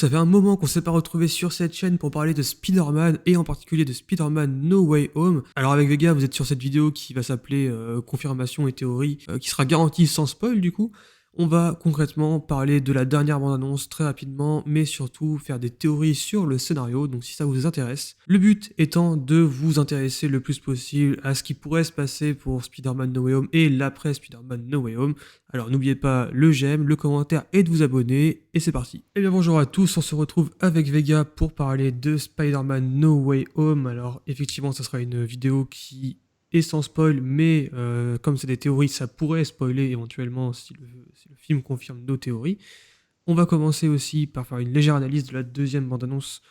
Ça fait un moment qu'on s'est pas retrouvé sur cette chaîne pour parler de Spider-Man et en particulier de Spider-Man No Way Home. Alors avec Vega, vous êtes sur cette vidéo qui va s'appeler Confirmation et théorie, qui sera garantie sans spoil du coup. On va concrètement parler de la dernière bande-annonce très rapidement, mais surtout faire des théories sur le scénario, donc si ça vous intéresse. Le but étant de vous intéresser le plus possible à ce qui pourrait se passer pour Spider-Man No Way Home et l'après Spider-Man No Way Home. Alors n'oubliez pas le j'aime, le commentaire et de vous abonner, et c'est parti. Eh bien bonjour à tous, on se retrouve avec Vega pour parler de Spider-Man No Way Home. Alors effectivement ça sera une vidéo qui est sans spoil, mais comme c'est des théories, ça pourrait spoiler éventuellement si le film confirme nos théories. On va commencer aussi par faire une légère analyse de la deuxième bande-annonce.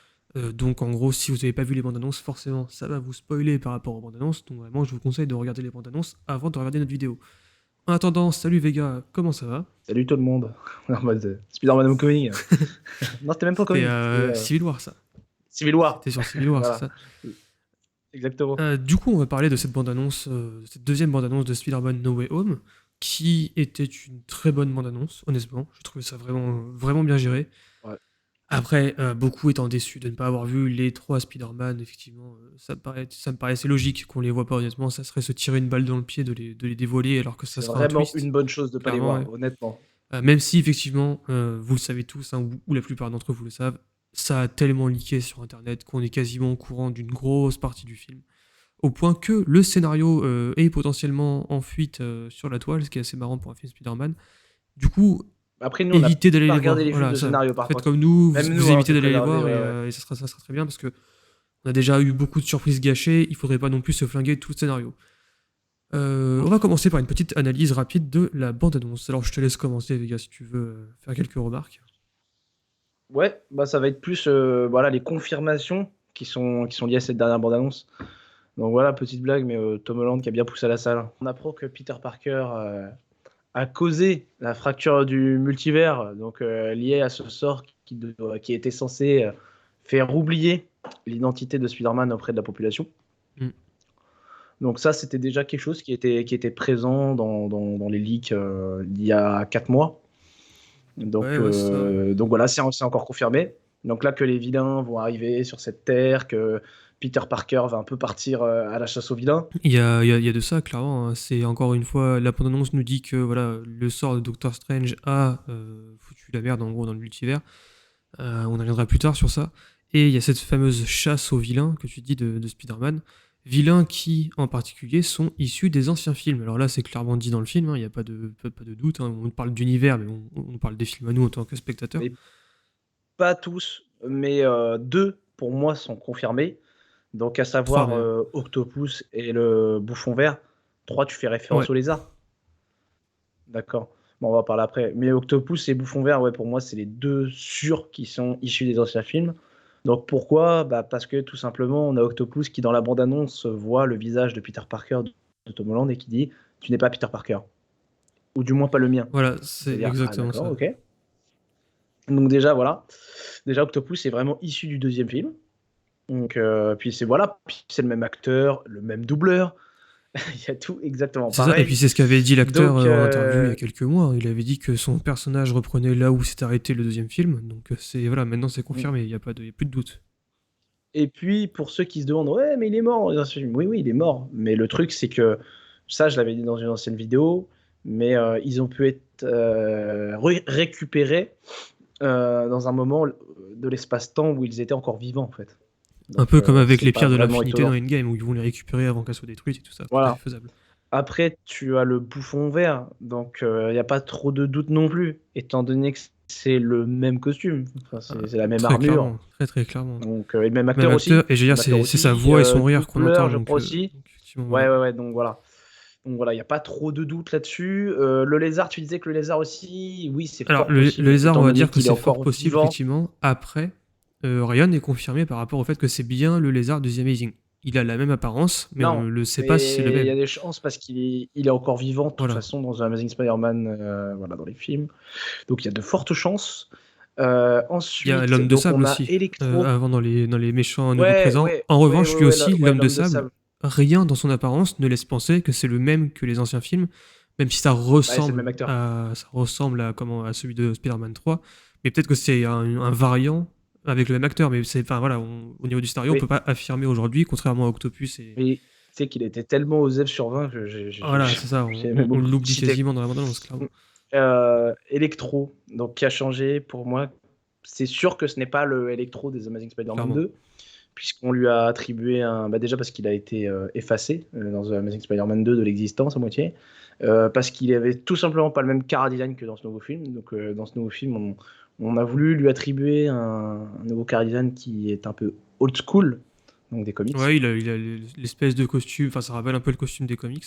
Donc en gros, si vous n'avez pas vu les bandes-annonces, forcément ça va vous spoiler par rapport aux bandes-annonces, donc vraiment je vous conseille de regarder les bandes-annonces avant de regarder notre vidéo. En attendant, salut Vega, comment ça va? Salut tout le monde. En mode Spider-Man Homecoming. Non, c'était même pas C'était Homecoming, c'était Civil War ça. Civil War. C'était sur Civil War, c'est Voilà, ça. exactement. Du coup, on va parler de cette bande-annonce, cette deuxième bande-annonce de Spider-Man No Way Home, qui était une très bonne bande-annonce, honnêtement. Je trouvais ça vraiment, vraiment bien géré. Ouais. Après, beaucoup étant déçus de ne pas avoir vu les trois Spider-Man, effectivement, ça me paraissait logique qu'on les voit pas, honnêtement. Ça serait se tirer une balle dans le pied de les dévoiler, alors que ça C'est sera un vraiment twist, une bonne chose de pas les clairement. Ouais. voir, honnêtement. Même si, effectivement, vous le savez tous, hein, ou la plupart d'entre vous le savent, ça a tellement leaké sur Internet qu'on est quasiment au courant d'une grosse partie du film. Au point que le scénario est potentiellement en fuite sur la toile, ce qui est assez marrant pour un film Spider-Man. Du coup, Après, nous, on n'a évitez d'aller pas les regardé voir. les fuites Voilà, de ça. scénario, par Faites contre. comme nous, Même vous nous, hein, évitez j'ai d'aller les préservé, voir ouais, ouais. et ça sera très bien parce que on a déjà eu beaucoup de surprises gâchées, il faudrait pas non plus se flinguer tout le scénario. On va commencer par une petite analyse rapide de la bande-annonce. Alors je te laisse commencer, les gars, si tu veux faire quelques remarques. Ouais, bah ça va être plus voilà, les confirmations qui sont liées à cette dernière bande-annonce. Donc voilà, petite blague, mais Tom Holland qui a bien poussé à la salle. On apprend que Peter Parker a causé la fracture du multivers, donc liée à ce sort qui était censé faire oublier l'identité de Spider-Man auprès de la population. Mm. Donc ça, c'était déjà quelque chose qui était présent dans les leaks il y a 4 mois. Ouais, Donc, ouais, c'est ça. donc voilà, c'est encore confirmé. Donc là, que les vilains vont arriver sur cette terre, que Peter Parker va un peu partir à la chasse aux vilains. Il y a de ça, clairement. Hein. C'est encore une fois, la bande-annonce nous dit que voilà, le sort de Doctor Strange a foutu la merde en gros dans le multivers. On y reviendra plus tard sur ça. Et il y a cette fameuse chasse aux vilains que tu dis de Spider-Man. Vilains qui, en particulier, sont issus des anciens films. Alors là, c'est clairement dit dans le film, il n'y a pas de doute. Hein. On parle d'univers, mais on parle des films à nous en tant que spectateurs. Mais pas tous, mais deux, pour moi, sont confirmés. Donc à Trois savoir même. Octopus et le Bouffon Vert. 3, tu fais Ouais. référence au lézard. D'accord. Bon, on va parler après. Mais Octopus et Bouffon Vert, ouais, pour moi, c'est les deux sûrs qui sont issus des anciens films. Donc pourquoi? Bah, parce que tout simplement, on a Octopus qui, dans la bande-annonce, voit le visage de Peter Parker de Tom Holland et qui dit tu n'es pas Peter Parker. Ou du moins pas le mien. Voilà, c'est C'est-à-dire, ah exactement d'accord, ça. ok. Donc déjà, voilà. Déjà, Octopus est vraiment issu du deuxième film. Donc, puis c'est voilà, puis c'est le même acteur, le même doubleur. Il y a tout exactement C'est ça, et puis pareil. c'est ce qu'avait dit l'acteur Donc, en interview il y a quelques mois. Il avait dit que son personnage reprenait là où s'est arrêté le deuxième film. Donc c'est voilà, maintenant c'est confirmé, il y a plus de doute. et puis, pour ceux qui se demandent, ouais, mais il est mort. Oui, oui, il est mort. Mais le truc, c'est que, ça, je l'avais dit dans une ancienne vidéo, mais ils ont pu être récupérés dans un moment de l'espace-temps où ils étaient encore vivants, en fait. Un Donc, peu comme avec c'est les pas pierres de vraiment l'infinité dans étonnant. Endgame, où ils vont les récupérer avant qu'elles soient détruites et tout ça. Tout à fait Voilà. faisable. Après, tu as le bouffon vert, donc il n'y a pas trop de doute non plus, étant donné que c'est le même costume, enfin, Euh, c'est la même Très armure, clairement, très très clairement. donc, et le même Même acteur acteur, aussi. et je veux dire, Même acteur c'est sa aussi, voix et son rire qu'on entend, doubleur, je crois aussi. donc effectivement, Ouais, voilà. ouais, ouais, donc voilà. Donc voilà, il n'y a pas trop de doute là-dessus. Le lézard, tu disais que le lézard aussi, oui, c'est Alors, fort le possible, lézard, on étant va donné dire que qu'il est c'est fort encore possible, vivant. effectivement. Après, rien n'est confirmé par rapport au fait que c'est bien le lézard de The Amazing. Il a la même apparence, mais on Non, ne le sait pas si c'est le mais il y même. a des chances parce qu'il est encore vivant de toute Voilà. façon dans Amazing Spider-Man, voilà, dans les films. Donc il y a de fortes chances. Il y a Ensuite, l'homme de donc sable on a aussi, Electro. avant dans les méchants nouveaux Ouais, présents. ouais, En ouais, revanche, ouais, lui ouais, aussi, ouais, l'homme de l'homme de sable, sable. rien dans son apparence ne laisse penser que c'est le même que les anciens films, même si Ouais, c'est le même acteur. ça ressemble à, comment, à celui de Spider-Man 3. Mais peut-être que c'est un variant avec le même acteur. Mais c'est, enfin, voilà, au niveau du scénario, on Oui, peut pas affirmer aujourd'hui, contrairement à Octopus. Et oui. Tu sais qu'il était tellement aux F sur 20 que voilà, c'est ça, j'ai même on oublié de l'oublie citer. quasiment dans la bande-annonce, clairement. Electro, donc qui a changé pour moi. C'est sûr que ce n'est pas le Electro des Amazing Spider-Man Clairement. 2, puisqu'on lui a attribué un. Bah déjà parce qu'il a été effacé dans The Amazing Spider-Man 2 de l'existence à moitié, parce qu'il avait tout simplement pas le même chara-design que dans ce nouveau film. Donc dans ce nouveau film, on a voulu lui attribuer un nouveau chara-design qui est un peu old school, donc des comics. Ouais, il a l'espèce de costume, enfin, ça rappelle un peu le costume des comics.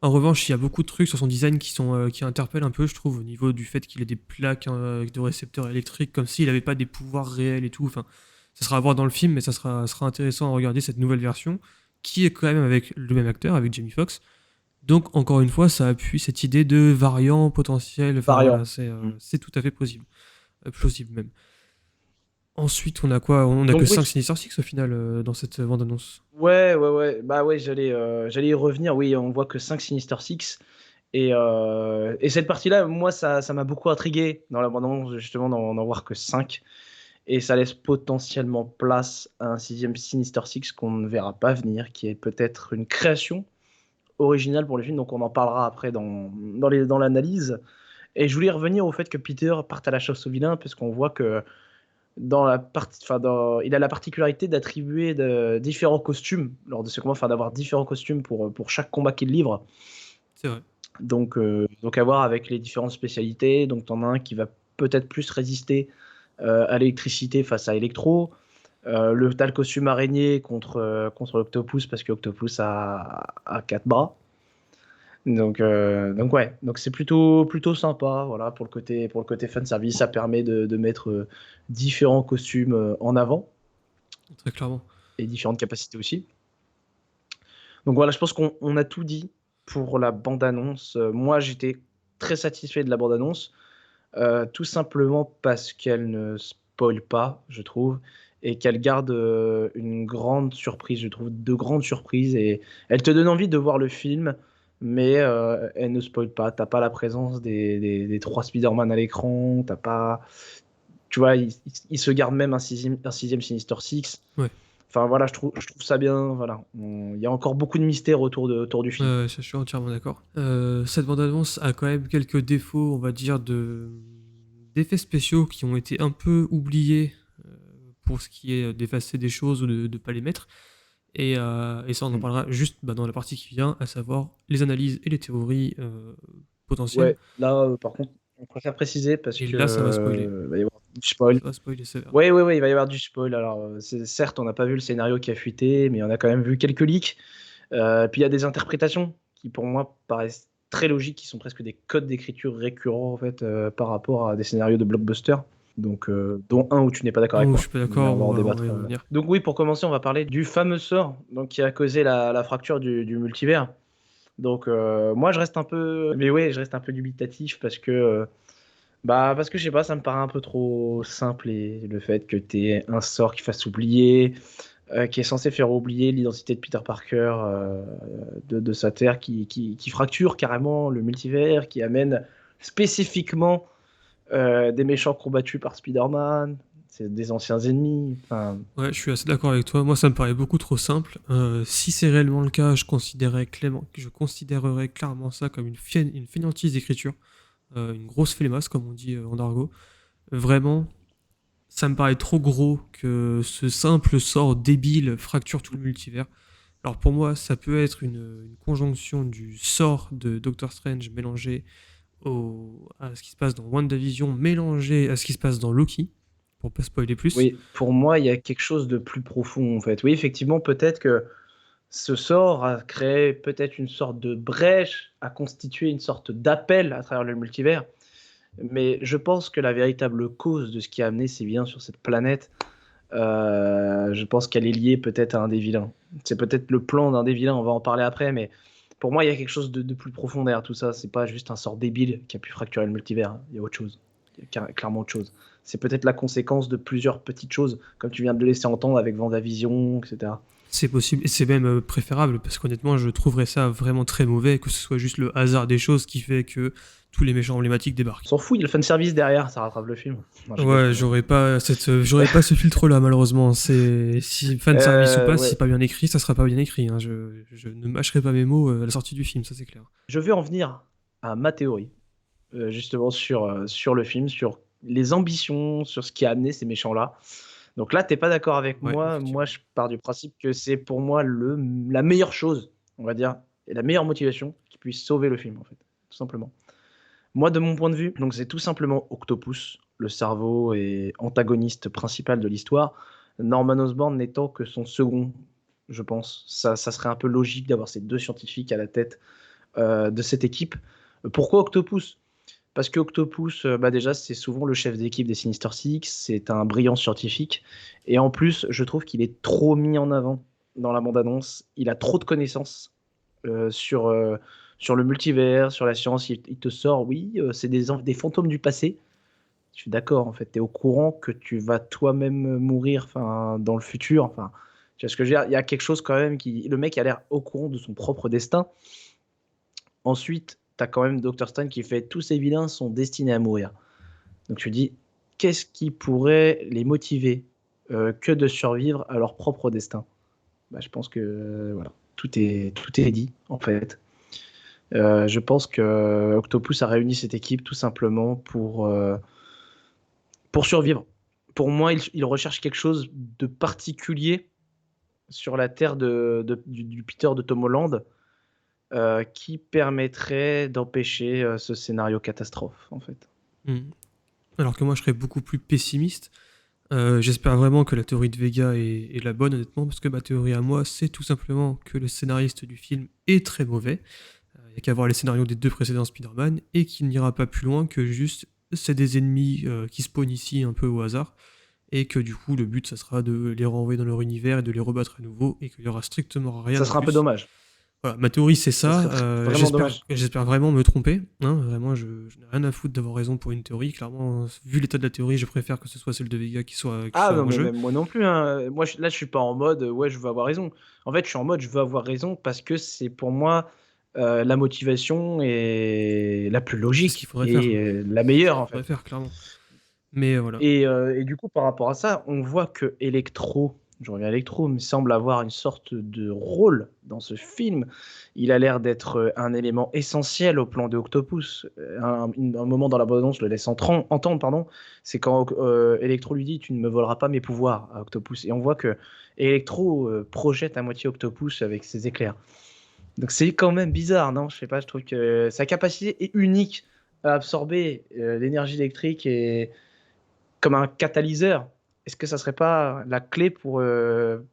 En revanche, il y a beaucoup de trucs sur son design qui interpellent un peu, je trouve, au niveau du fait qu'il ait des plaques avec de récepteurs électriques, comme s'il n'avait pas des pouvoirs réels et tout. Enfin, ça sera à voir dans le film, mais ça sera intéressant à regarder cette nouvelle version, qui est quand même avec le même acteur, avec Jamie Foxx. Donc, encore une fois, ça appuie cette idée de variant potentiel. Enfin, voilà, Variant. Mm. c'est tout à fait plausible. Plausible même. Ensuite, on a quoi? On a que Donc 5 oui, Sinister Six au final dans cette bande-annonce. ouais. Bah ouais, j'allais y revenir. Oui, on voit que 5 Sinister Six. Et cette partie-là, moi, ça m'a beaucoup intrigué dans l'abandon, justement, d'en voir que 5. Et ça laisse potentiellement place à un sixième Sinister Six qu'on ne verra pas venir, qui est peut-être une création originale pour le film. Donc on en parlera après dans l'analyse. Et je voulais revenir au fait que Peter parte à la chasse aux vilains, parce qu'on voit que dans la partie, il a la particularité d'attribuer différents costumes lors de ce combat, enfin d'avoir différents costumes pour chaque combat qu'il livre. C'est vrai. Donc à voir avec les différentes spécialités. Donc t'en as un qui va peut-être plus résister à l'électricité face à Electro. T'as le costume araignée contre l'Octopus parce que Octopus a 4 bras. Donc ouais, donc c'est plutôt sympa. Voilà, pour le côté fan service, ça permet de mettre différents costumes en avant Très clairement. et différentes capacités aussi. Donc voilà, je pense qu'on a tout dit pour la bande-annonce. Moi, j'étais très satisfait de la bande-annonce. Tout simplement parce qu'elle ne spoil pas, je trouve, et qu'elle garde une grande surprise, je trouve, de grandes surprises, et elle te donne envie de voir le film, mais elle ne spoil pas. T'as pas la présence des 3 Spider-Man à l'écran, t'as pas. Tu vois, il se garde même un sixième Sinister Six. Ouais. Enfin voilà, je trouve ça bien. Voilà, il y a encore beaucoup de mystères autour du film. Ouais, je suis entièrement d'accord. Cette bande-annonce a quand même quelques défauts, on va dire, d'effets spéciaux qui ont été un peu oubliés pour ce qui est d'effacer des choses ou de ne pas les mettre. Et ça, on en Mm. parlera juste dans la partie qui vient, à savoir les analyses et les théories potentielles. Ouais, là, par contre, on préfère préciser parce Et que là, ça va spoiler. il va y avoir du spoil. Ça va spoiler sévère. Ouais, il va y avoir du spoil. Alors, certes, on n'a pas vu le scénario qui a fuité, mais on a quand même vu quelques leaks. Puis il y a des interprétations qui, pour moi, paraissent très logiques, qui sont presque des codes d'écriture récurrents en fait par rapport à des scénarios de blockbuster. Donc, dont un où tu n'es pas d'accord avec Oh, je moi. suis pas Mais d'accord, on va en on va débattre. y revenir. Donc oui, pour commencer, on va parler du fameux sort donc, qui a causé la fracture du multivers. Donc moi, je reste un peu dubitatif parce que je sais pas, ça me paraît un peu trop simple et le fait que tu aies un sort qui fasse oublier, qui est censé faire oublier l'identité de Peter Parker de sa Terre, qui fracture carrément le multivers, qui amène spécifiquement des méchants combattus par Spider-Man, c'est des anciens ennemis. Enfin, Ouais, je suis assez d'accord avec toi. Moi, ça me paraît beaucoup trop simple. Si c'est réellement le cas, je considérerais clairement ça comme une fainéantise d'écriture, une grosse flemmasse, comme on dit en argot. Vraiment, ça me paraît trop gros que ce simple sort débile fracture tout le multivers. Alors pour moi, ça peut être une conjonction du sort de Doctor Strange mélangé à ce qui se passe dans WandaVision, mélangé à ce qui se passe dans Loki, pour pas spoiler plus. oui, pour moi, il y a quelque chose de plus profond en fait. Oui, effectivement, peut-être que ce sort a créé peut-être une sorte de brèche, a constitué une sorte d'appel à travers le multivers. Mais je pense que la véritable cause de ce qui a amené ces vilains sur cette planète, je pense qu'elle est liée peut-être à un des vilains. C'est peut-être le plan d'un des vilains, on va en parler après, mais pour moi, il y a quelque chose de plus profond derrière tout ça. C'est pas juste un sort débile qui a pu fracturer le multivers. Il y a autre chose. Il y a clairement autre chose. C'est peut-être la conséquence de plusieurs petites choses, comme tu viens de le laisser entendre avec Vendavision, etc. C'est possible, et c'est même préférable, parce qu'honnêtement, je trouverais ça vraiment très mauvais, que ce soit juste le hasard des choses qui fait que tous les méchants emblématiques débarquent. On s'en fout, il y a le fanservice derrière, ça rattrape le film. Non, je Ouais, rigole. j'aurais pas ce filtre-là, malheureusement. Si fanservice ou pas, si Ouais. c'est pas bien écrit, ça sera pas bien écrit, hein. Je ne mâcherai pas mes mots à la sortie du film, ça c'est clair. Je vais en venir à ma théorie, justement sur le film, sur les ambitions, sur ce qui a amené ces méchants-là. Donc là, t'es pas d'accord avec Ouais, moi. Moi, effectivement. je pars du principe que c'est pour moi la meilleure chose, on va dire, et la meilleure motivation qui puisse sauver le film, en fait, tout simplement. Moi, de mon point de vue, donc c'est tout simplement Octopus, le cerveau et antagoniste principal de l'histoire. Norman Osborn n'étant que son second, je pense. Ça serait un peu logique d'avoir ces deux scientifiques à la tête de cette équipe. Pourquoi Octopus? Parce que Octopus, bah déjà, c'est souvent le chef d'équipe des Sinister Six, c'est un brillant scientifique, et en plus, je trouve qu'il est trop mis en avant dans la bande-annonce. Il a trop de connaissances sur le multivers, sur la science. Il te sort, oui, c'est des fantômes du passé. Je suis d'accord, en fait, tu es au courant que tu vas toi-même mourir dans le futur. Enfin, tu vois ce que je veux dire? Il y a quelque chose quand même qui. Le mec a l'air au courant de son propre destin. Ensuite, tu as quand même Dr. Stone qui fait tous ces vilains sont destinés à mourir. Donc tu dis, qu'est-ce qui pourrait les motiver que de survivre à leur propre destin? Bah, je pense que voilà, tout est dit en fait. Je pense que Octopus a réuni cette équipe tout simplement pour survivre. Pour moi, il recherche quelque chose de particulier sur la terre du Peter de Tom Holland qui permettrait d'empêcher ce scénario catastrophe, en fait. Hmm. Alors que moi, je serais beaucoup plus pessimiste. J'espère vraiment que la théorie de Vega est la bonne, honnêtement, parce que ma théorie à moi, c'est tout simplement que le scénariste du film est très mauvais. Il n'y a qu'à voir les scénarios des deux précédents Spider-Man, et qu'il n'ira pas plus loin que juste c'est des ennemis qui spawnent ici un peu au hasard, et que du coup, le but, ça sera de les renvoyer dans leur univers et de les rebattre à nouveau, et qu'il y aura strictement rien Ça de serait un peu plus. dommage. Voilà, ma théorie c'est Ça serait ça. vraiment dommage. J'espère vraiment me tromper, hein. Vraiment, je n'ai rien à foutre d'avoir raison pour une théorie. Clairement, vu l'état de la théorie, je préfère que ce soit celle de Vega qui Ah soit non, en mais jeu. même moi non plus, hein. Moi, là, je suis pas en mode ouais, je veux avoir raison. En fait, je suis en mode je veux avoir raison parce que c'est pour moi la motivation est la plus C'est ce qu'il logique faudrait faire. et la C'est ce meilleure qu'il en faudrait fait. faire, clairement. Mais voilà. Et du coup, par rapport à ça, on voit que Electro, je reviens à Electro, mais semble avoir une sorte de rôle dans ce film. Il a l'air d'être un élément essentiel au plan de Octopus. Un moment dans la bande-annonce le laisse entendre, pardon, c'est quand Electro lui dit tu ne me voleras pas mes pouvoirs à Octopus. Et on voit que Electro projette à moitié Octopus avec ses éclairs. Donc c'est quand même bizarre, non? Je sais pas, je trouve que sa capacité est unique à absorber l'énergie électrique et comme un catalyseur. Est-ce que ça serait pas la clé pour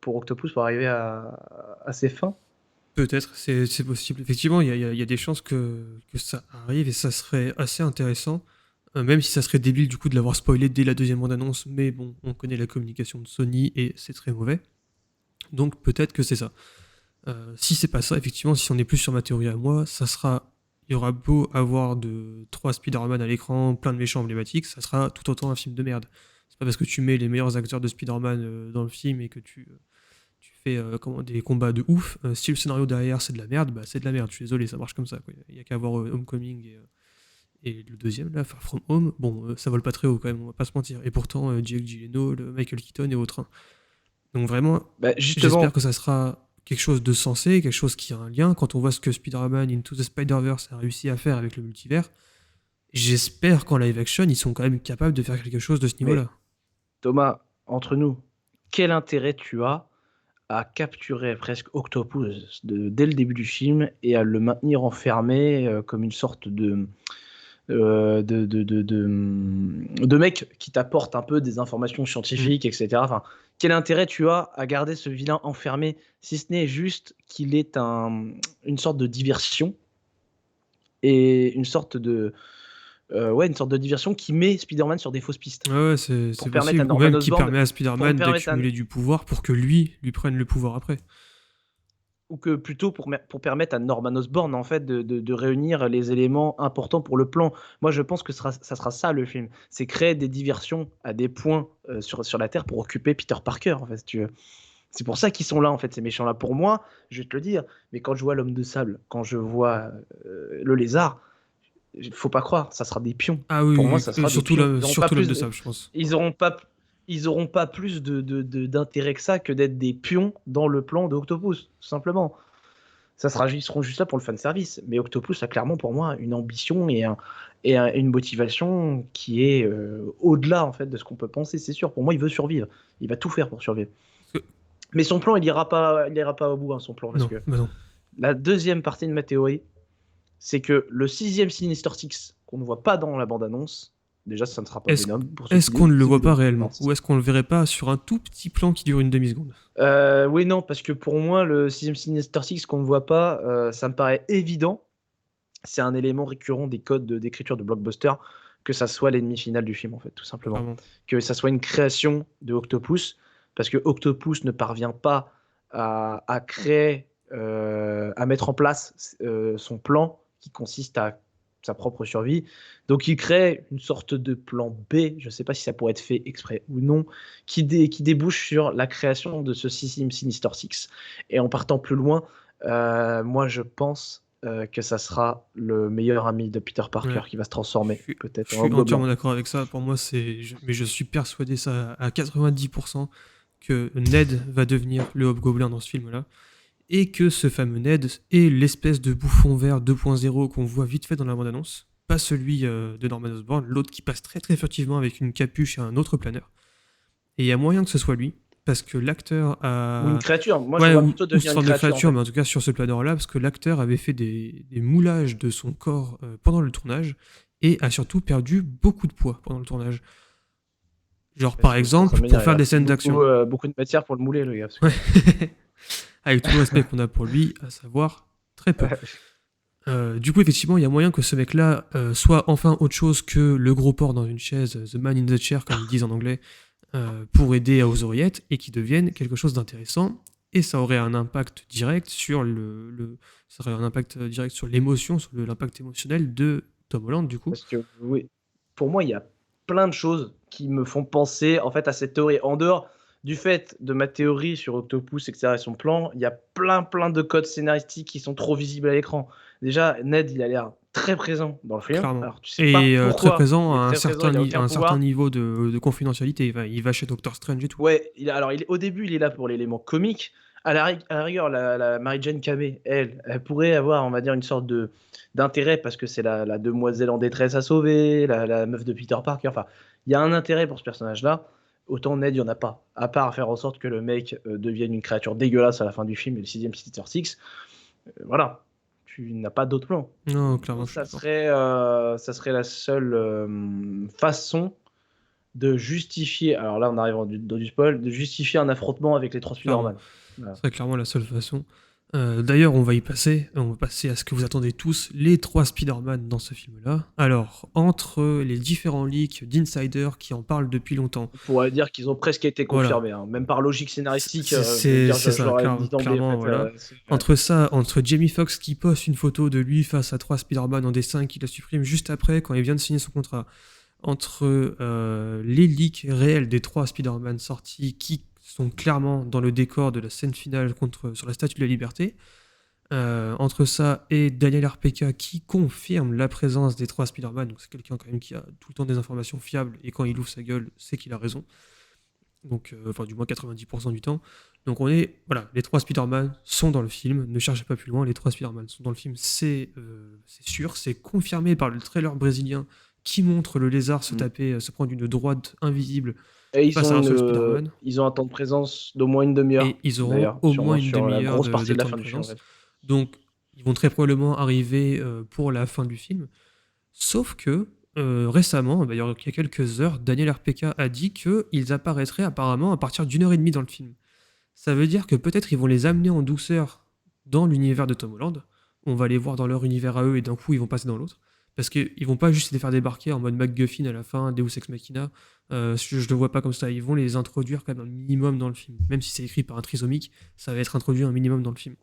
Octopus pour arriver à ses fins? Peut-être, c'est possible. Effectivement, il y a des chances que ça arrive et ça serait assez intéressant. Même si ça serait débile du coup de l'avoir spoilé dès la deuxième bande-annonce, mais bon, on connaît la communication de Sony et c'est très mauvais. Donc peut-être que c'est ça. Si c'est pas ça, effectivement, si on est plus sur ma théorie à moi, ça sera. Il y aura beau avoir de 3 Spider-Man à l'écran, plein de méchants emblématiques, ça sera tout autant un film de merde. C'est pas parce que tu mets les meilleurs acteurs de Spider-Man dans le film et que tu fais des combats de ouf. Si le scénario derrière c'est de la merde, bah c'est de la merde, je suis désolé, ça marche comme ça. Il y a qu'à voir Homecoming et le deuxième, là, Far From Home, bon, ça vole pas très haut quand même, on va pas se mentir. Et pourtant, Jake Gyllenhaal, Michael Keaton et autres, hein. Donc vraiment, Bah, j'espère justement, que ça sera quelque chose de sensé, quelque chose qui a un lien. Quand on voit ce que Spider-Man Into the Spider-Verse a réussi à faire avec le multivers, j'espère qu'en live action, ils sont quand même capables de faire quelque chose de ce mais niveau-là. Thomas, entre nous, quel intérêt tu as à capturer presque Octopus dès le début du film et à le maintenir enfermé comme une sorte de mec qui t'apporte un peu des informations Mm. scientifiques, etc. Enfin, quel intérêt tu as à garder ce vilain enfermé si ce n'est juste qu'il est une sorte de diversion et une sorte de diversion qui met Spider-Man sur des fausses pistes Ouais, ouais, c'est pour permettre à possible. Ou Norman même qui Osborn permet à pour Spider-Man permettre à, d'accumuler du pouvoir pour que lui prenne le pouvoir après. ou que plutôt pour permettre à Norman Osborn en fait de réunir les éléments importants pour le plan. Moi, je pense que ça sera ça le film. C'est créer des diversions à des points sur la Terre pour occuper Peter Parker en fait, si tu veux. C'est pour ça qu'ils sont là en fait ces méchants-là. Pour moi, je vais te le dire, mais quand je vois l'homme de sable, quand je vois le lézard, faut pas croire, ça sera des pions. Ah oui, Pour moi, oui, ça sera des surtout, pions. Ils auront pas surtout l'homme plus de de- sable, je pense. ils auront pas, ils auront pas plus d'intérêt que ça que d'être des pions dans le plan de Octopus, tout simplement. Ils seront juste là pour le fan service. Mais Octopus a clairement pour moi une ambition une motivation qui est au-delà en fait de ce qu'on peut penser. C'est sûr. Pour moi, il veut survivre. Il va tout faire pour survivre. Parce que- Mais son plan, il ira pas au bout, hein, son plan, parce Non, que bah non. la deuxième partie de ma théorie, c'est que le sixième Sinister Six qu'on ne voit pas dans la bande-annonce, déjà, ça ne sera pas Est-ce Venom. Pour ceux est-ce qui qu'on ne le qui voit le pas demandent. réellement? Ou est-ce qu'on le verrait pas sur un tout petit plan qui dure une demi-seconde? Oui, non, parce que pour moi, le sixième Sinister Six qu'on ne voit pas, ça me paraît évident. C'est un élément récurrent des codes d'écriture de blockbuster, que ça soit l'ennemi final du film, en fait, tout simplement. Clairement. Que ça soit une création de Octopus, parce que Octopus ne parvient pas à créer, à mettre en place son plan qui consiste à sa propre survie. Donc il crée une sorte de plan B, je ne sais pas si ça pourrait être fait exprès ou non, qui débouche sur la création de ce sixième Sinister Six. Et en partant plus loin, moi je pense que ça sera le meilleur ami de Peter Parker Ouais. qui va se transformer Je peut-être suis en Gobelin. entièrement d'accord avec ça. Pour moi, mais je suis persuadé ça à 90% que Ned va devenir le Hobgoblin dans ce film-là. Et que ce fameux Ned est l'espèce de bouffon vert 2.0 qu'on voit vite fait dans la bande-annonce. Pas celui de Norman Osborn, l'autre qui passe très très furtivement avec une capuche et un autre planeur. Et il y a moyen que ce soit lui, parce que l'acteur a... Ou une créature. Moi, je Ouais, vois ou plutôt sous devenir une forme de créature. créature, En fait. mais en tout cas sur ce planeur-là, parce que l'acteur avait fait des moulages de son corps pendant le tournage, et a surtout perdu beaucoup de poids pendant le tournage. Genre par Parce que exemple, ça veut pour dire, faire il a des scènes beaucoup, d'action. beaucoup de matière pour le mouler, le gars. Parce que- Ouais. Avec tout le respect qu'on a pour lui, à savoir très peu. Du coup, effectivement, il y a moyen que ce mec-là soit enfin autre chose que le gros porc dans une chaise, the man in the chair, comme ils disent en anglais, pour aider aux oreillettes, et qui devienne quelque chose d'intéressant. Et ça aurait un impact direct sur ça aurait un impact direct sur l'émotion, sur l'impact émotionnel de Tom Holland, du coup. Parce que oui, pour moi, il y a plein de choses qui me font penser en fait à cette théorie. En dehors du fait de ma théorie sur Octopus, etc. et son plan, il y a plein de codes scénaristiques qui sont trop visibles à l'écran. Déjà, Ned, il a l'air très présent dans le film. Clairement. Alors, tu sais pas Et très pourquoi. présent Il à est très présent, il a aucun un certain pouvoir. niveau de confidentialité. Il va chez Doctor Strange et tout. Ouais, au début, il est là pour l'élément comique. À la rigueur, la Mary-Jane Camé, elle pourrait avoir, on va dire, une sorte d'intérêt parce que c'est la demoiselle en détresse à sauver, la meuf de Peter Parker. Enfin, il y a un intérêt pour ce personnage-là. Autant Ned, il n'y en a pas. À part faire en sorte que le mec devienne une créature dégueulasse à la fin du film et le sixième Sinister Six. Voilà. Tu n'as pas d'autre plan. Non, clairement, je suis d'accord. Ça serait la seule façon de justifier, alors là on arrive dans du spoil, de justifier un affrontement avec les trois Spider-Man. Voilà. Ce serait clairement la seule façon. D'ailleurs, on va y passer. On va passer à ce que vous attendez tous, les 3 Spider-Man dans ce film-là. Alors, entre les différents leaks d'insiders qui en parlent depuis longtemps. On pourrait dire qu'ils ont presque été confirmés, hein. Même par logique scénaristique. C'est ça, clairement, en fait, voilà. Entre Jamie Foxx qui poste une photo de lui face à 3 Spider-Man en dessin qui la supprime juste après quand il vient de signer son contrat, entre les leaks réels des 3 Spider-Man sortis qui sont clairement dans le décor de la scène finale sur la Statue de la Liberté, entre ça et Daniel RPK qui confirme la présence des 3 Spider-Man, donc c'est quelqu'un quand même qui a tout le temps des informations fiables et quand il ouvre sa gueule, c'est qu'il a raison. Donc, enfin, du moins 90% du temps. Donc, voilà, les 3 Spider-Man sont dans le film, ne cherchez pas plus loin, les 3 Spider-Man sont dans le film, c'est sûr, c'est confirmé par le trailer brésilien qui montre le lézard se prendre une droite invisible. Et face à un seul Spider-Man. ils ont un temps de présence d'au moins une demi-heure. Et ils auront au moins une demi-heure de la temps fin de du film. présence. Donc, ils vont très probablement arriver pour la fin du film. Sauf que, récemment, il y a quelques heures, Daniel RPK a dit qu'ils apparaîtraient apparemment à partir d'1h30 dans le film. Ça veut dire que peut-être ils vont les amener en douceur dans l'univers de Tom Holland. On va les voir dans leur univers à eux et d'un coup ils vont passer dans l'autre. Parce qu'ils vont pas juste les faire débarquer en mode MacGuffin à la fin, Deus Ex Machina. Je le vois pas comme ça. Ils vont les introduire quand même un minimum dans le film. Même si c'est écrit par un trisomique, ça va être introduit un minimum dans le film.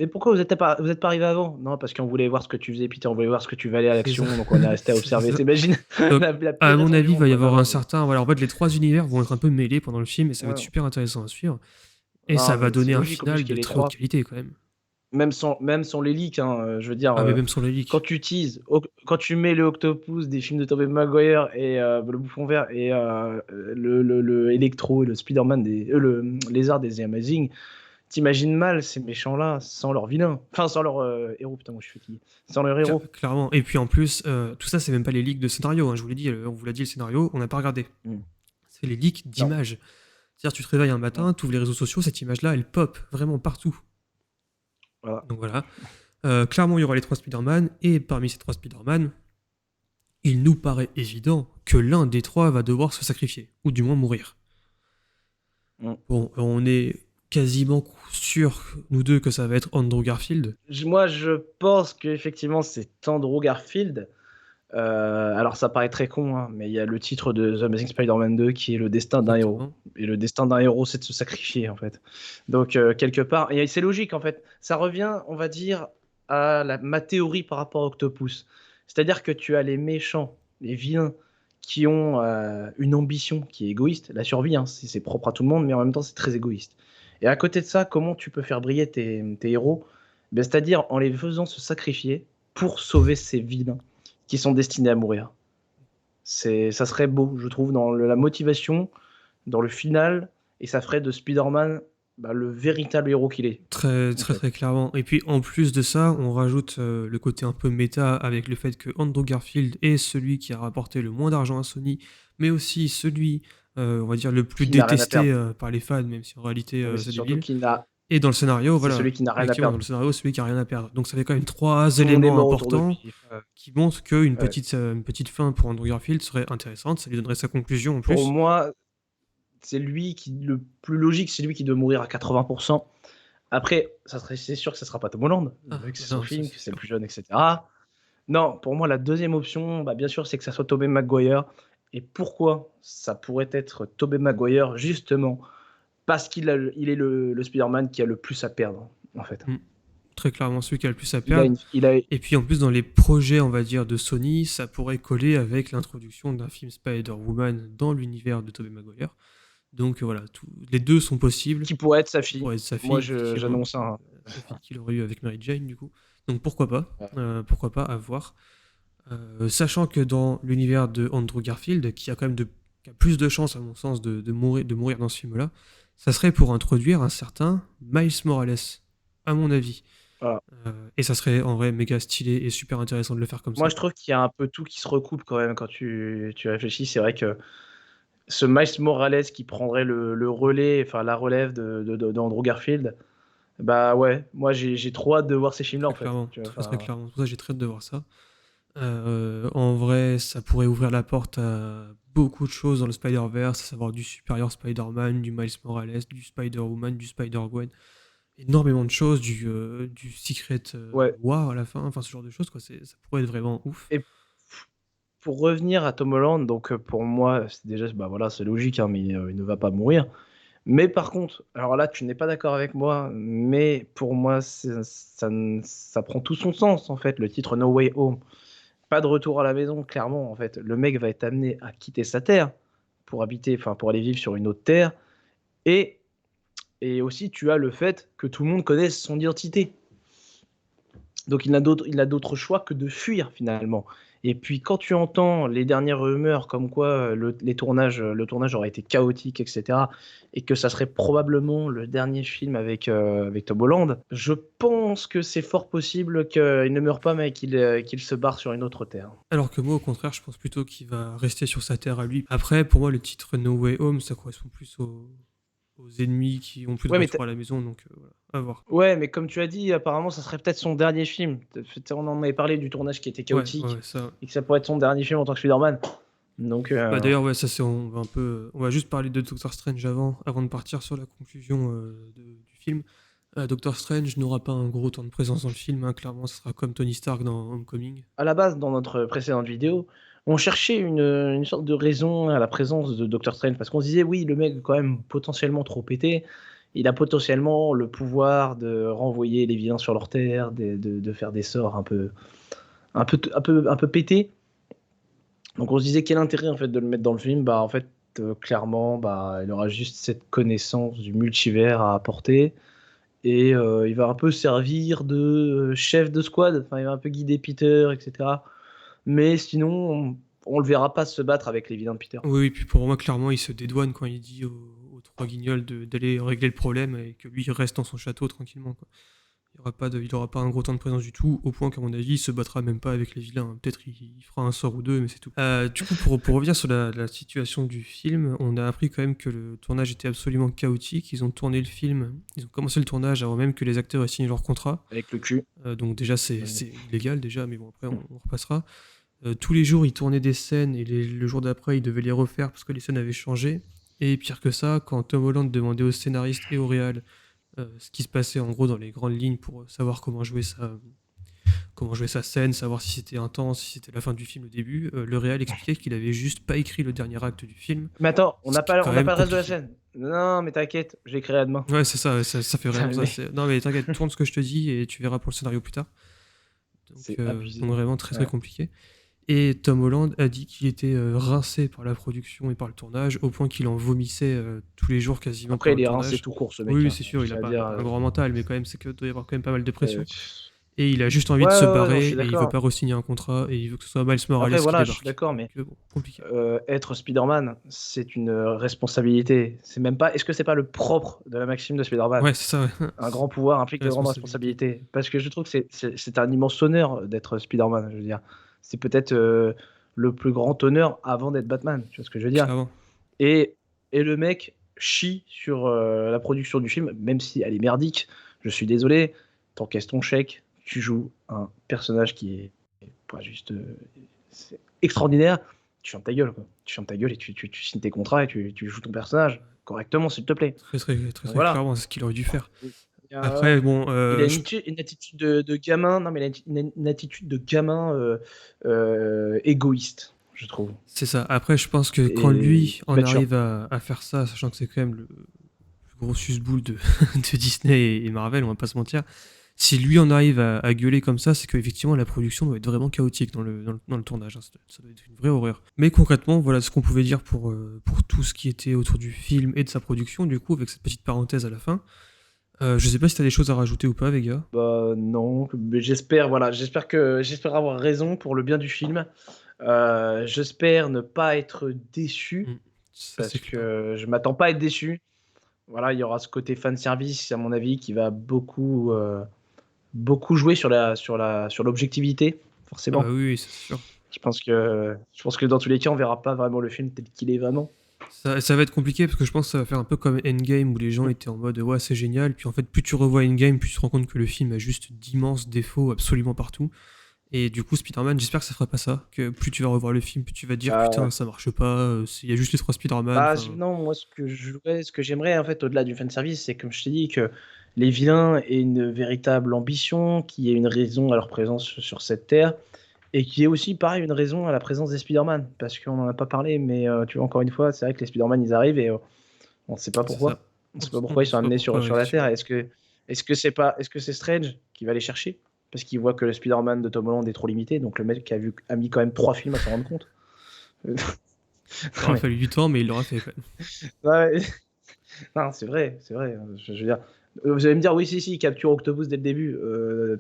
Mais pourquoi vous êtes pas arrivé avant? Non, parce qu'on voulait voir ce que tu faisais, Peter, on voulait voir ce que tu valais à l'action, donc on est resté à observer. T'imagines? À mon avis, il va y avoir un certain... Voilà, en fait, les 3 univers vont être un peu mêlés pendant le film et ça va être super intéressant à suivre. Et ça va donner un final de très haute qualité quand même. même sans les leaks, hein, je veux dire, Ah, mais même sans les quand leaks. tu teases, quand tu mets le Octopus des films de Tobey Maguire et le Bouffon Vert et le Electro et le Spider-Man le Lézard des The Amazing, t'imagines mal ces méchants-là sans leur vilain. Enfin, sans leur héros, putain, moi je suis fatigué. Sans leur héros. Clairement. Et puis en plus, tout ça, c'est même pas les leaks de scénario, hein. Je vous l'ai dit, on vous l'a dit, le scénario, on n'a pas regardé. Mm. C'est les leaks Non. d'images. C'est-à-dire, tu te réveilles un Mm. matin, tu ouvres les réseaux sociaux, cette image-là, elle pop vraiment partout. Voilà. Donc voilà. Clairement, il y aura les 3 Spider-Man, et parmi ces 3 Spider-Man, il nous paraît évident que l'un des 3 va devoir se sacrifier, ou du moins mourir. Mm. Bon, on est quasiment sûr, nous deux, que ça va être Andrew Garfield. Moi, je pense qu'effectivement, c'est Andrew Garfield. Alors, ça paraît très con, hein, mais il y a le titre de The Amazing Spider-Man 2 qui est le destin d'un héros. Exactement. Et le destin d'un héros, c'est de se sacrifier, en fait. Donc, quelque part, et c'est logique, en fait. Ça revient, on va dire, à ma théorie par rapport à Octopus. C'est-à-dire que tu as les méchants, les vilains, qui ont une ambition qui est égoïste. La survie, hein, c'est propre à tout le monde, mais en même temps, c'est très égoïste. Et à côté de ça, comment tu peux faire briller tes héros? Ben, c'est-à-dire en les faisant se sacrifier pour sauver ces vilains qui sont destinés à mourir. Ça serait beau, je trouve, dans la motivation, dans le final, et ça ferait de Spider-Man le véritable héros qu'il est, Très, en très, fait. très clairement. Et puis, en plus de ça, on rajoute le côté un peu méta avec le fait que Andrew Garfield est celui qui a rapporté le moins d'argent à Sony, mais aussi celui, on va dire, le plus Qui n'a rien à détesté perdre. par les fans, même si en réalité Non, mais c'est c'est surtout débile. qu'il n'a, Et dans le scénario, c'est voilà, celui qui n'a rien à effectivement, dans perdre. le scénario, celui qui a rien à perdre. Donc ça fait quand même 3 Tout le monde est éléments mort autour de importants lui. qui montrent qu'une Ouais. petite fin pour Andrew Garfield serait intéressante, ça lui donnerait sa conclusion en Pour plus. moi, c'est lui qui, le plus logique, c'est lui qui doit mourir à 80%. Après, c'est sûr que ça sera pas Tom Holland, Ah, vu que c'est son non, ça film, c'est que c'est le sûr. plus jeune, etc. Non, pour moi, la deuxième option, bien sûr, c'est que ça soit Tobey Maguire. Et pourquoi ça pourrait être Tobey Maguire, justement, parce il est le Spider-Man qui a le plus à perdre, en fait. Mm. Très clairement, celui qui a le plus à Il a perdre. une, il a, Et puis en plus, dans les projets, on va dire, de Sony, ça pourrait coller avec l'introduction d'un film Spider-Woman dans l'univers de Tobey Maguire. Donc voilà, les deux sont possibles. qui pourrait être sa Ça fille. pourrait être sa Moi, fille, effectivement, j'annonce un. sa fille qu'il aurait eu avec Mary Jane, du coup. Donc Ouais. pourquoi pas, à voir. Sachant que dans l'univers de Andrew Garfield, qui a quand même qui a plus de chances, à mon sens, de mourir dans ce film-là, ça serait pour introduire un certain Miles Morales, à mon avis. Voilà. Et ça serait en vrai méga stylé et super intéressant de le faire comme Moi, ça. je trouve qu'il y a un peu tout qui se recoupe quand même quand tu réfléchis. C'est vrai que ce Miles Morales qui prendrait le relais, enfin la relève d'Andrew Garfield, bah ouais, moi j'ai trop hâte de voir ces films-là Très en fait. clairement, Tu vois, très très enfin, clairement. Pour ça, j'ai très hâte de voir ça. En vrai, ça pourrait ouvrir la porte à beaucoup de choses dans le Spider-Verse, à savoir du Superior Spider-Man, du Miles Morales, du Spider-Woman, du Spider-Gwen, énormément de choses, du Secret ouais. War à la fin, enfin ce genre de choses, quoi. Ça pourrait être vraiment ouf. Et pour revenir à Tom Holland, donc pour moi, c'est déjà, voilà, c'est logique, hein, mais il ne va pas mourir. Mais par contre, alors là, tu n'es pas d'accord avec moi, mais pour moi, ça prend tout son sens, en fait, le titre No Way Home. Pas de retour à la maison, clairement, en fait. Le mec va être amené à quitter sa terre pour habiter, enfin, pour aller vivre sur une autre terre. Et, et aussi, tu as le fait que tout le monde connaisse son identité. Donc il n'a d'autre choix que de fuir finalement. Et puis quand tu entends les dernières rumeurs comme quoi le tournage aurait été chaotique, etc., et que ça serait probablement le dernier film avec Tom Holland, je pense que c'est fort possible qu'il ne meure pas, mais qu'il se barre sur une autre terre. Alors que moi, au contraire, je pense plutôt qu'il va rester sur sa terre à lui. Après, pour moi, le titre No Way Home, ça correspond plus aux ennemis qui ont plus de Ouais, mais retour à la maison, donc voilà, à voir. ouais, mais comme tu as dit, apparemment, ça serait peut-être son dernier film. On en avait parlé du tournage qui était Ouais, chaotique ça. et que ça pourrait être son dernier film en tant que Spider-Man. Donc, Bah d'ailleurs, ouais, ça c'est on va juste parler de Doctor Strange avant de partir sur la conclusion du film. Doctor Strange n'aura pas un gros temps de présence dans le film, hein, clairement, ce sera comme Tony Stark dans Homecoming. à la base, dans notre précédente vidéo, on cherchait une sorte de raison à la présence de Doctor Strange, parce qu'on se disait, oui, le mec est quand même potentiellement trop pété, il a potentiellement le pouvoir de renvoyer les vilains sur leur terre, de faire des sorts un peu pétés. Donc on se disait, quel intérêt en fait de le mettre dans le film? En fait, clairement, il aura juste cette connaissance du multivers à apporter, Et il va un peu servir de chef de squad, enfin, il va un peu guider Peter, etc. Mais sinon, on le verra pas se battre avec les vilains de Peter. Oui, puis pour moi, clairement, il se dédouane quand il dit aux trois guignols d'aller régler le problème et que lui, il reste dans son château tranquillement, quoi. Il aura pas un gros temps de présence du tout, au point qu'à mon avis, il se battra même pas avec les vilains. Peut-être il fera un sort ou deux, mais c'est tout. Du coup, pour revenir sur la situation du film, on a appris quand même que le tournage était absolument chaotique. Ils ont tourné le film, ils ont commencé le tournage avant même que les acteurs aient signé leur contrat. Avec le cul. Donc déjà, c'est Ouais. illégal déjà, mais bon, après, on repassera. Tous les jours, ils tournaient des scènes et le jour d'après, ils devaient les refaire parce que les scènes avaient changé. Et pire que ça, quand Tom Holland demandait aux scénaristes et au réal ce qui se passait en gros dans les grandes lignes pour savoir comment jouer sa scène, savoir si c'était intense, si c'était la fin du film au début, le réal expliquait qu'il avait juste pas écrit le dernier acte du film. Mais attends, on Ce n'a qui est pas, quand on n'a même pas le reste de la compliqué. scène. Non, mais t'inquiète, j'écrirai à demain. Ouais, c'est ça, ça fait vraiment ça. Mais Non, mais t'inquiète, tourne ce que je te dis et tu verras pour le scénario plus tard. c'est abusé. Donc vraiment très très Ouais. compliqué. Et Tom Holland a dit qu'il était rincé par la production et par le tournage, au point qu'il en vomissait tous les jours quasiment Après, pendant il le est rincé tournage. tout court, ce mec. Oui, Hein. c'est sûr, il a pas C'est-à-dire, un grand mental, mais quand même, c'est que doit y avoir quand même pas mal de euh, pression. Et il a juste envie de ouais, se ouais, non, je barrer suis et il veut d'accord. pas re-signer un contrat et il veut que ce soit Miles Morales Après, qui voilà, je suis débarque. d'accord, mais Donc, bon, compliqué. être Spider-Man, c'est une responsabilité. C'est même pas. Est-ce que c'est pas le propre de la maxime de Spider-Man? Ouais, c'est ça, ouais. Un grand pouvoir implique de grandes Responsabilité. responsabilités. Parce que je trouve que c'est un immense honneur d'être Spider-Man. Je veux dire, c'est peut-être le plus grand honneur avant d'être Batman. Tu vois ce que je veux dire? Clairement. Et, et le mec chie sur la production du film, même si elle est merdique. Je suis désolé. T'encaisses ton chèque, tu joues un personnage qui est pas juste c'est extraordinaire. Tu fermes ta gueule, quoi. Tu fermes ta gueule et tu signes tes contrats et tu joues ton personnage correctement, s'il te plaît. Très, très, très, Donc très voilà. clairement, c'est ce qu'il aurait dû faire. Il Après, bon, il a une attitude de gamin, non mais il a une attitude de gamin égoïste, je trouve. c'est ça. Après, je pense que quand Et lui en immature. arrive à faire ça, sachant que c'est quand même le plus gros susboule de Disney et Marvel, on va pas se mentir, si lui en arrive à gueuler comme ça, c'est qu'effectivement la production doit être vraiment chaotique dans le tournage. Hein. Ça doit être une vraie horreur. Mais concrètement, voilà ce qu'on pouvait dire pour tout ce qui était autour du film et de sa production, du coup, avec cette petite parenthèse à la fin. Je sais pas si t'as des choses à rajouter ou pas, Vega. Bah non, mais j'espère avoir raison pour le bien du film. J'espère ne pas être déçu Ça, c'est parce clair. que je m'attends pas à être déçu. Voilà, il y aura ce côté fan service à mon avis qui va beaucoup jouer sur l'objectivité, Ah forcément. bah oui, c'est sûr. Je pense que dans tous les cas, on verra pas vraiment le film tel qu'il est vraiment. Ça va être compliqué parce que je pense que ça va faire un peu comme Endgame où les gens étaient en mode ouais c'est génial, puis en fait plus tu revois Endgame, plus tu te rends compte que le film a juste d'immenses défauts absolument partout. Et du coup Spider-Man, j'espère que ça fera pas ça, que plus tu vas revoir le film, plus tu vas te dire Euh, putain ça marche pas, il y a juste les trois Spider-Man. Bah, Enfin, non, moi, ce que j'aimerais, en fait, au-delà du fanservice, c'est comme je t'ai dit, que les vilains aient une véritable ambition, qu'il y ait une raison à leur présence sur cette terre, et qu'il y ait aussi, pareil, une raison à la présence des Spider-Man. Parce qu'on n'en a pas parlé, mais tu vois, encore une fois, c'est vrai que les Spider-Man, ils arrivent et on ne sait pas c'est pourquoi. ça. On ne sait pas On pourquoi ils sait sont pas amenés pourquoi, sur la Terre. effectivement. Est-ce que c'est Strange qui va les chercher? Parce qu'il voit que le Spider-Man de Tom Holland est trop limité, donc le mec a mis quand même 3 films à s'en rendre compte. Il aura fallu du temps, mais il l'aura fait quand même. Ouais. Non, c'est vrai, c'est vrai. Je veux dire, vous allez me dire, oui, si, il capture Octopus dès le début.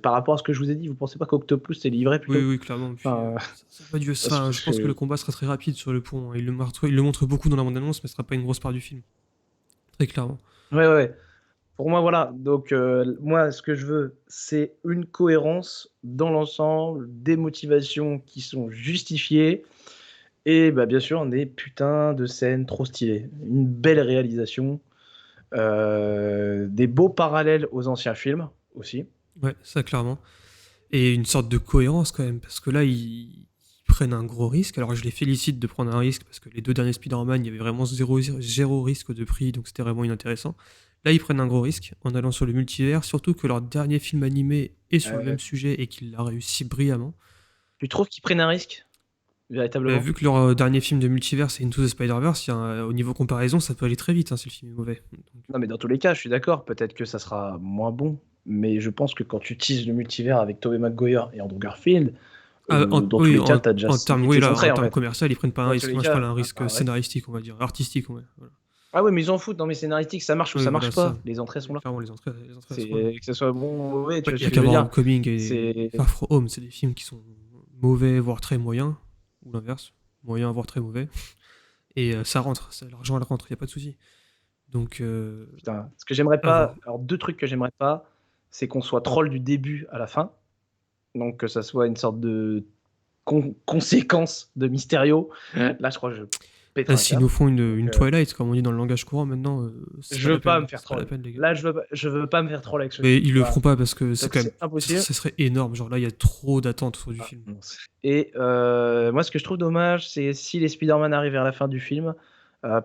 Par rapport à ce que je vous ai dit, vous pensez pas qu'Octopus s'est livré Oui, plutôt? oui, clairement. Puis, Enfin, ça va Dieu, enfin, je parce pense que le que. combat sera très rapide sur le pont. Hein. Il le montre beaucoup dans la bande-annonce, mais ce sera pas une grosse part du film. Très clairement. Ouais, ouais, ouais. Pour moi, voilà. Donc, moi, ce que je veux, c'est une cohérence dans l'ensemble, des motivations qui sont justifiées, et bah, bien sûr, des putains de scènes trop stylées. Une belle réalisation, des beaux parallèles aux anciens films aussi. Ouais, ça clairement. Et une sorte de cohérence quand même, parce que là, ils prennent un gros risque. Alors je les félicite de prendre un risque, parce que les deux derniers Spider-Man, il y avait vraiment zéro risque de prix, donc c'était vraiment inintéressant. Là, ils prennent un gros risque en allant sur le multivers, surtout que leur dernier film animé est sur le Euh, même sujet et qu'il l'a réussi brillamment. tu trouves qu'ils prennent un risque, véritablement? Vu que leur dernier film de multivers, c'est Into the Spider-Verse, au niveau comparaison, ça peut aller très vite hein, si le film est mauvais. Donc, Non, mais dans tous les cas, je suis d'accord. Peut-être que ça sera moins bon. Mais je pense que quand tu teases le multivers avec Tobey Maguire et Andrew Garfield, dans tous oui, les cas, t'as déjà en termes limité son en trait, en termes fait. commercial, ils prennent pas un Dans tous risque. les Moi, je parle cas, d'un risque un risque. scénaristique, on va dire, artistique, ouais. Voilà. Ah ouais, mais ils en foutent. Non, mais scénaristique, ça marche ou Oui, ça voilà, marche c'est pas. ça. Les entrées sont là. Clairement, les entrées elles C'est sont là. que ça soit bon ou mauvais, tu Ouais, vois il y ce a que je veux qu'avoir dire. Homecoming et C'est Far From Home, c'est des films qui sont mauvais, voire très moyens, ou l'inverse, moyen, voire très mauvais. Et ça rentre, l'argent elle rentre, il n'y a pas de souci. Donc, putain, ce que j'aimerais à voir. pas, alors 2 trucs que j'aimerais pas, c'est qu'on soit troll du début à la fin. Donc que ça soit une sorte de conséquence de Mysterio. Là, je crois que je pèterai Là, un s'ils nous câble. font Donc une Twilight, comme on dit dans le langage courant maintenant, c'est pas je la veux pas peine. me faire C'est pas la troll. peine, les gars. Là, je veux pas me faire troll avec ce Mais film, ils tu le vois? feront pas parce que c'est Donc quand même. c'est impossible. Ça serait énorme. Genre là, il y a trop d'attentes sur du Ah, film. non, et moi, ce que je trouve dommage, c'est si les Spider-Man arrivent vers la fin du film,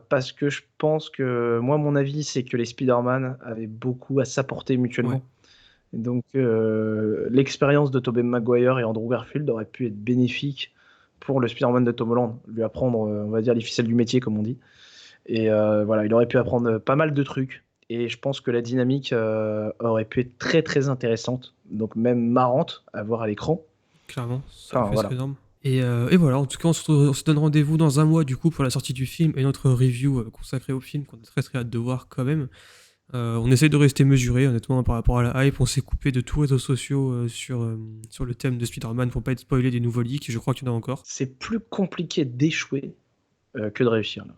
parce que je pense que moi, mon avis, c'est que les Spider-Man avaient beaucoup à s'apporter Ouais, mutuellement. Et donc, l'expérience de Tobey Maguire et Andrew Garfield aurait pu être bénéfique pour le Spider-Man de Tom Holland, lui apprendre, on va dire, les ficelles du métier, comme on dit. Et voilà, il aurait pu apprendre pas mal de trucs. Et je pense que la dynamique aurait pu être très très intéressante, donc même marrante à voir à l'écran. clairement, ça aurait Enfin pu être voilà. énorme. Et voilà, en tout cas, on se donne rendez-vous dans un mois du coup pour la sortie du film et notre review consacrée au film qu'on a très très hâte de voir quand même. On essaye de rester mesuré, honnêtement, par rapport à la hype. On s'est coupé de tous les réseaux sociaux sur le thème de Spider-Man pour pas être spoilé des nouveaux leaks. Je crois qu'il y en a encore. C'est plus compliqué d'échouer que de réussir là.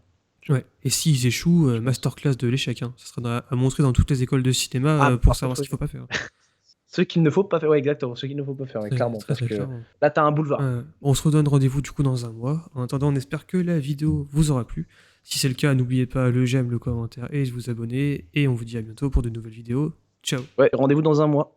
Ouais. Et s'ils échouent, masterclass de l'échec. Hein. Ça sera à montrer dans toutes les écoles de cinéma Ah, pour par savoir contre, ce oui. qu'il faut pas faire. Ce qu'il ne faut pas faire, ouais, exactement, ce qu'il ne faut pas faire, ouais, Très clairement, très, parce très que clairement. là, t'as un boulevard. On se redonne rendez-vous du coup dans un mois. En attendant, on espère que la vidéo vous aura plu. Si c'est le cas, n'oubliez pas le j'aime, le commentaire et de vous abonner. Et on vous dit à bientôt pour de nouvelles vidéos. Ciao. Ouais, rendez-vous dans un mois.